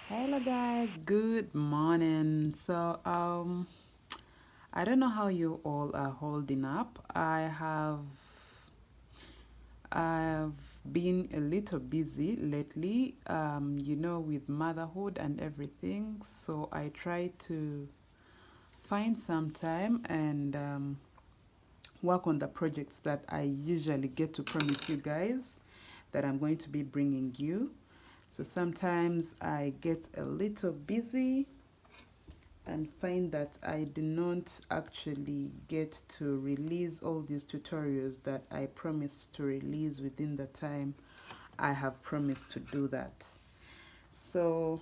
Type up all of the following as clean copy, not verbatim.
Hello guys, good morning. I don't know how you all are holding up. I've been a little busy lately, with motherhood and everything. So I try to find some time and work on the projects that I usually get to promise you guys that I'm going to be bringing you. So sometimes I get a little busy and find that I do not actually get to release all these tutorials that I promised to release within the time I have promised to do that. So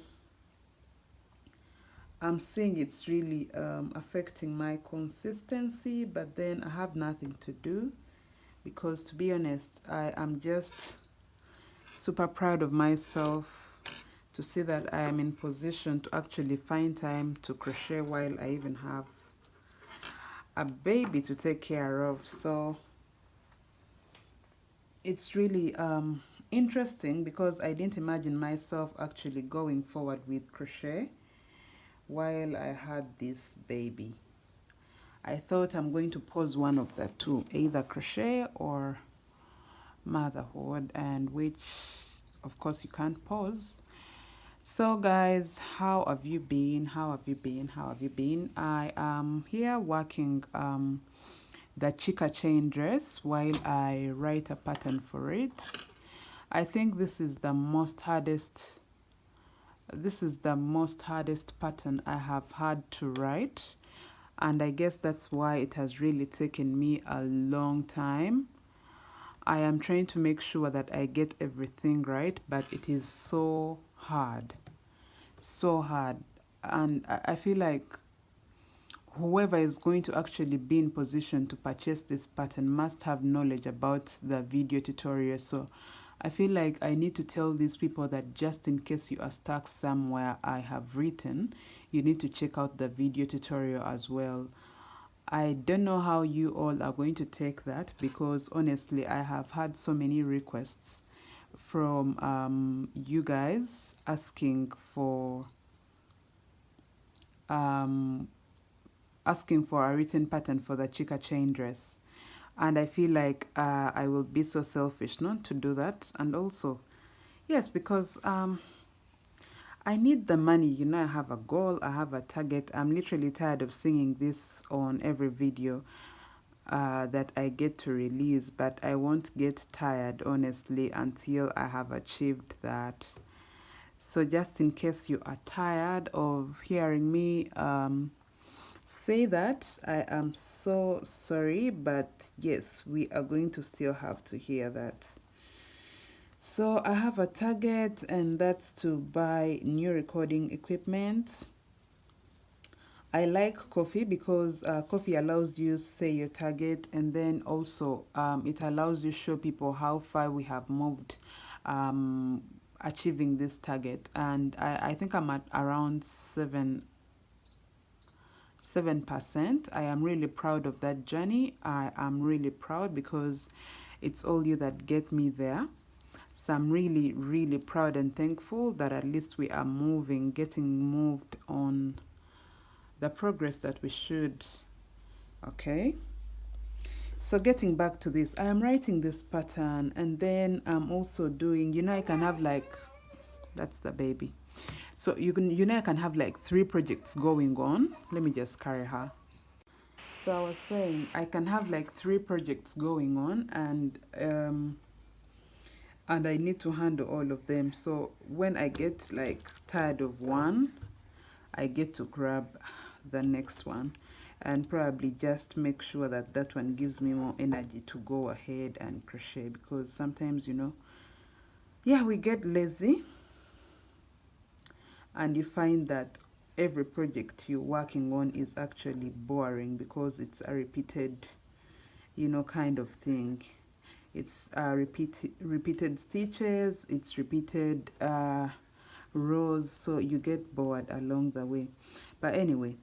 I'm seeing it's really affecting my consistency, but then I have nothing to do because, to be honest, I am just super proud of myself to see that I am in position to actually find time to crochet while I even have a baby to take care of. So it's really interesting because I didn't imagine myself actually going forward with crochet while I had this baby. I thought I'm going to pause one of the two, either crochet or motherhood, and which of course you can't pause. So guys, how have you been? How have you been? How have you been? I am here working the Chica chain dress while I write a pattern for it. I think this is the most hardest pattern I have had to write, and I guess that's why it has really taken me a long time. I am trying to make sure that I get everything right, but it is so hard. So hard. And I feel like whoever is going to actually be in position to purchase this pattern must have knowledge about the video tutorial. So I feel like I need to tell these people that just in case you are stuck somewhere I have written, you need to check out the video tutorial as well. I don't know how you all are going to take that because honestly I have had so many requests from you guys um, asking for a written pattern for the Chica chain dress. And I feel like I will be so selfish not to do that. And also, yes, because I need the money. I have a goal, I have a target. I'm literally tired of singing this on every video that I get to release, but I won't get tired, honestly, until I have achieved that. So just in case you are tired of hearing me say that, I am so sorry, but yes, we are going to still have to hear that. So I have a target, and that's to buy new recording equipment. I like Ko-fi because Ko-fi allows you say your target, and then also it allows you show people how far we have moved achieving this target. And I think I'm at around 7%. I am really proud of that journey. I am really proud because it's all you that get me there. So I'm really, really proud and thankful that at least we are getting moved on the progress that we should. Okay. So getting back to this, I am writing this pattern and then I'm also doing, I can have like, that's the baby. So I can have like 3 projects going on. Let me just carry her. So I was saying I can have like 3 projects going on, and I need to handle all of them. So when I get like tired of one, I get to grab the next one and probably just make sure that that one gives me more energy to go ahead and crochet, because sometimes yeah, we get lazy and you find that every project you're working on is actually boring because it's a repeated kind of thing. It's repeated stitches, it's repeated rows, so you get bored along the way. But anyway,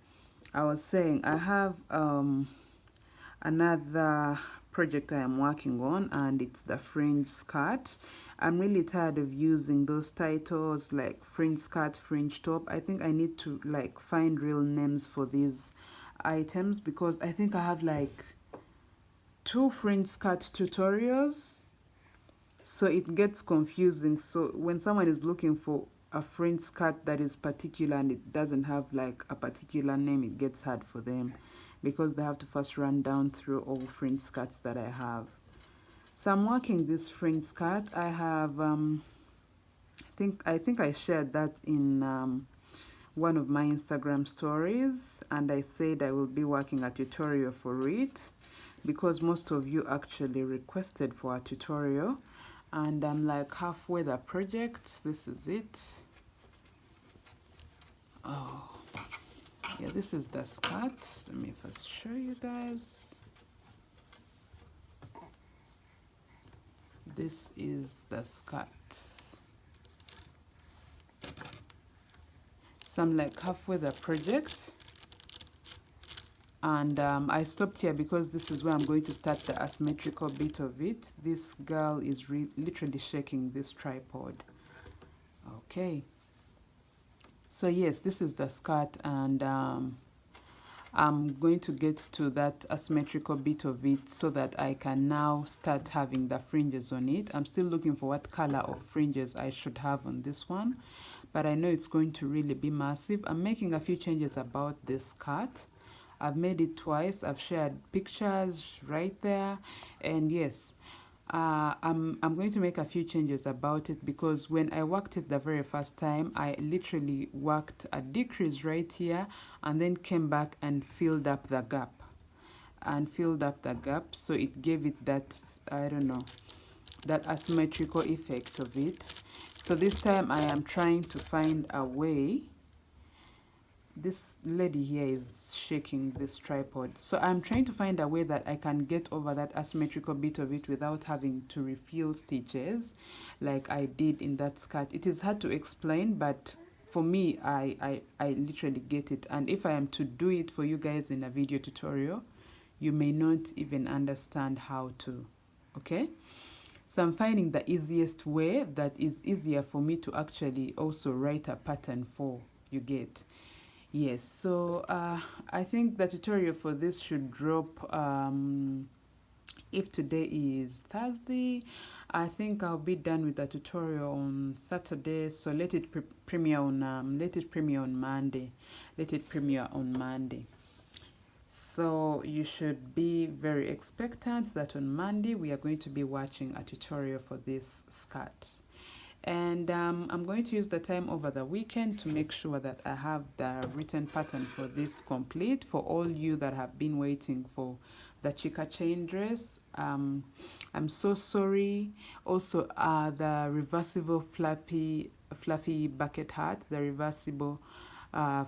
I was saying I have another project I am working on, and it's the fringe skirt. I'm really tired of using those titles like fringe skirt, fringe top. I think I need to like find real names for these items, because I think I have like 2 fringe skirt tutorials, so it gets confusing. So when someone is looking for a fringe skirt that is particular and it doesn't have like a particular name, it gets hard for them, because they have to first run down through all fringe skirts that I have. So I'm working this fringe skirt. I have I think I shared that in one of my Instagram stories, and I said I will be working a tutorial for it, because most of you actually requested for a tutorial, and I'm like halfway the project. This is it. Oh yeah, this is the skirt. Let me first show you guys. This is the skirt. So I'm like halfway the project, and I stopped here because this is where I'm going to start the asymmetrical bit of it. This girl is literally shaking this tripod. Okay, so yes, this is the skirt, and I'm going to get to that asymmetrical bit of it so that I can now start having the fringes on it. I'm still looking for what color of fringes I should have on this one, but I know it's going to really be massive. I'm making a few changes about this skirt. I've made it twice. I've shared pictures right there, and yes, I'm going to make a few changes about it, because when I worked it the very first time, I literally worked a decrease right here and then came back and filled up the gap. So it gave it that, I don't know, that asymmetrical effect of it. So this time I am trying to find a way. This lady here is shaking this tripod, so I'm trying to find a way that I can get over that asymmetrical bit of it without having to refill stitches like I did in that skirt. It is hard to explain, but for me, I literally get it, and if I am to do it for you guys in a video tutorial, you may not even understand how to. Okay, so I'm finding the easiest way that is easier for me to actually also write a pattern for, you get. Yes, so I think the tutorial for this should drop, if today is Thursday, I think I'll be done with the tutorial on Saturday. So let it premiere on Monday. Let it premiere on Monday. So you should be very expectant that on Monday we are going to be watching a tutorial for this skirt. And I'm going to use the time over the weekend to make sure that I have the written pattern for this complete. For all you that have been waiting for the Chika chain dress, I'm so sorry. Also, the reversible fluffy bucket hat, the reversible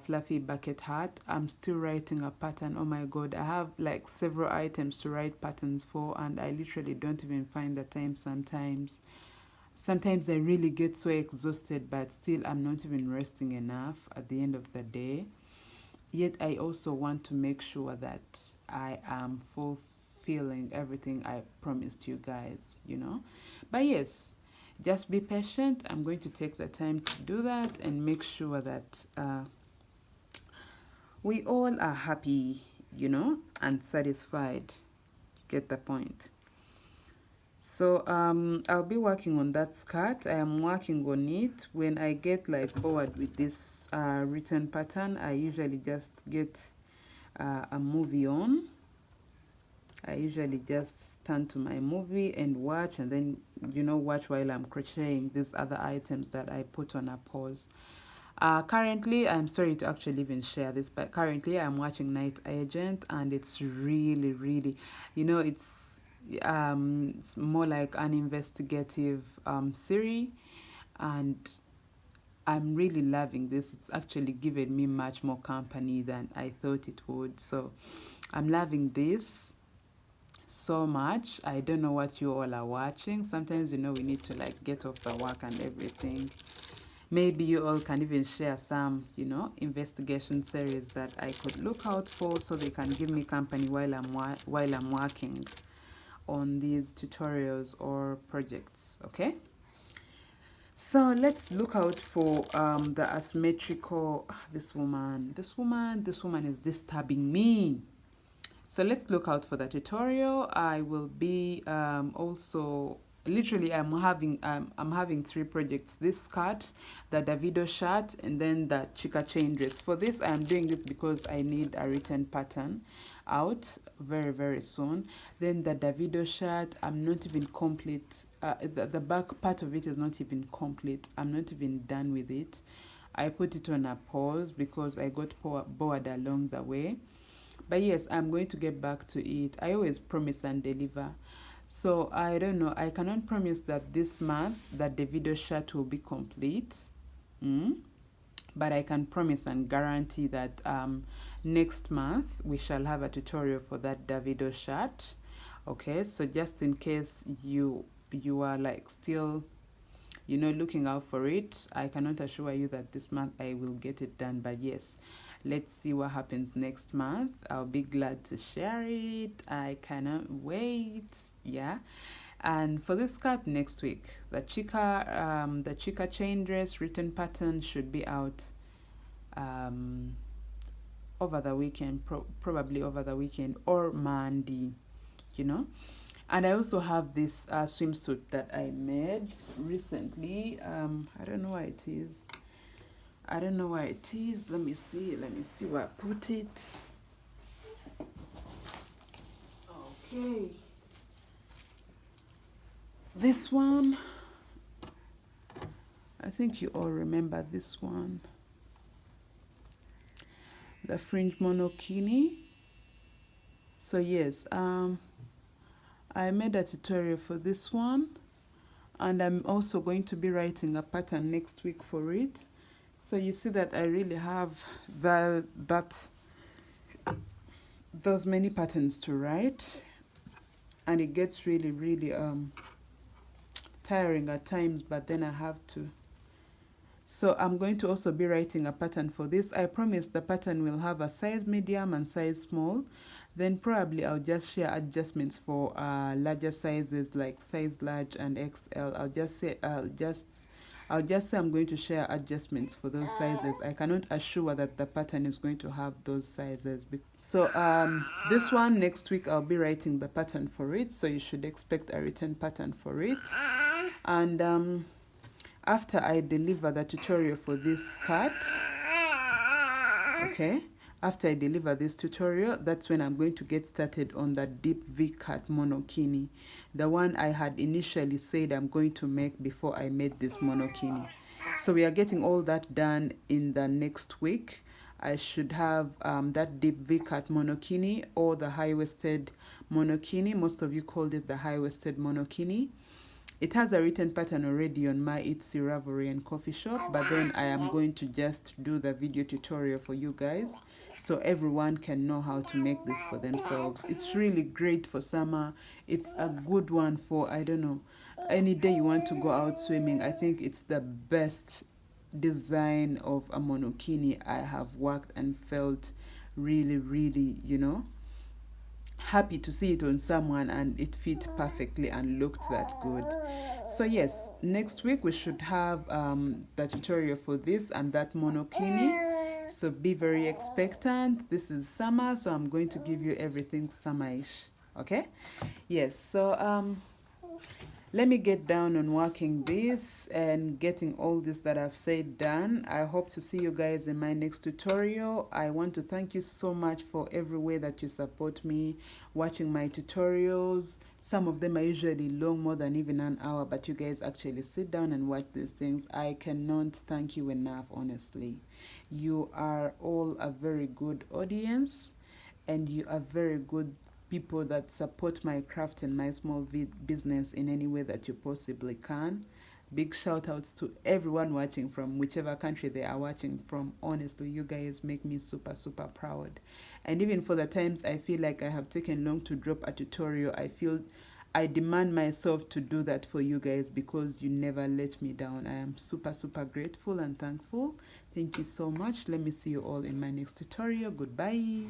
fluffy bucket hat, I'm still writing a pattern. Oh my god, I have like several items to write patterns for, and I literally don't even find the time sometimes. Sometimes I really get so exhausted, but still I'm not even resting enough at the end of the day. Yet I also want to make sure that I am fulfilling everything I promised you guys, you know. But yes, just be patient. I'm going to take the time to do that and make sure that we all are happy, you know, and satisfied. Get the point. So I'll be working on that skirt. I am working on it. When I get like bored with this written pattern, I usually just get a movie on. I usually just turn to my movie and watch, and then, you know, watch while I'm crocheting these other items that I put on a pause. Currently, I'm sorry to actually even share this, but currently I'm watching Night Agent, and it's really, you know, it's more like an investigative series, and I'm really loving this. It's actually given me much more company than I thought it would. So I'm loving this so much. I don't know what you all are watching. Sometimes, you know, we need to like get off the work and everything. Maybe you all can even share some, you know, investigation series that I could look out for, so they can give me company while I'm working on these tutorials or projects. Okay, So let's look out for the asymmetrical. This woman is disturbing me. So let's look out for the tutorial. I will be also literally I'm having 3 projects: this skirt, the Davido shirt, and then the Chika chain dress. For this I'm doing it because I need a written pattern out very very soon. Then the Davido shirt, I'm not even complete. The back part of it is not even complete. I'm not even done with it. I put it on a pause because I got bored along the way. But yes, I'm going to get back to it. I always promise and deliver. So I don't know. I cannot promise that this month that the video shirt will be complete. But I can promise and guarantee that next month we shall have a tutorial for that Davido shirt. Okay, so just in case you are like still looking out for it, I cannot assure you that this month I will get it done, but yes, let's see what happens next month. I'll be glad to share it. I cannot wait. Yeah. And for this skirt next week, the Chika chain dress written pattern should be out over the weekend, probably over the weekend or Monday, you know. And I also have this swimsuit that I made recently. I don't know why it is. I don't know why it is. Let me see where I put it. Okay. This one, I think you all remember this one. The fringe monokini. So yes, I made a tutorial for this one, and I'm also going to be writing a pattern next week for it. So you see that I really have those many patterns to write, and it gets really really tiring at times, but then I have to. So I'm going to also be writing a pattern for this. I promise the pattern will have a size medium and size small. Then probably I'll just share adjustments for larger sizes like size large and XL. I'll just say I'm going to share adjustments for those sizes. I cannot assure that the pattern is going to have those sizes. So this one next week I'll be writing the pattern for it. So you should expect a written pattern for it. And after I deliver the tutorial for this skirt, okay, after I deliver this tutorial, that's when I'm going to get started on the deep V-cut monokini, the one I had initially said I'm going to make before I made this monokini. So we are getting all that done in the next week. I should have that deep V-cut monokini or the high-waisted monokini. Most of you called it the high-waisted monokini. It has a written pattern already on my Etsy Ravelry and coffee shop, but then I am going to just do the video tutorial for you guys so everyone can know how to make this for themselves. It's really great for summer. It's a good one for, I don't know, any day you want to go out swimming. I think it's the best design of a monokini I have worked and felt really, really, happy to see it on someone and it fit perfectly and looked that good. So yes, next week we should have the tutorial for this and that monokini. So be very expectant. This is summer, so I'm going to give you everything summerish. Okay? Yes, so let me get down on working this and getting all this that I've said done. I hope to see you guys in my next tutorial. I want to thank you so much for every way that you support me watching my tutorials. Some of them are usually long, more than even an hour, but you guys actually sit down and watch these things. I cannot thank you enough, honestly. You are all a very good audience, and you are very good people that support my craft and my small business in any way that you possibly can. Big shout outs to everyone watching from whichever country they are watching from. Honestly, you guys make me super super proud. And even for the times I feel like I have taken long to drop a tutorial, I feel I demand myself to do that for you guys because you never let me down. I am super super grateful and thankful. Thank you so much. Let me see you all in my next tutorial. Goodbye.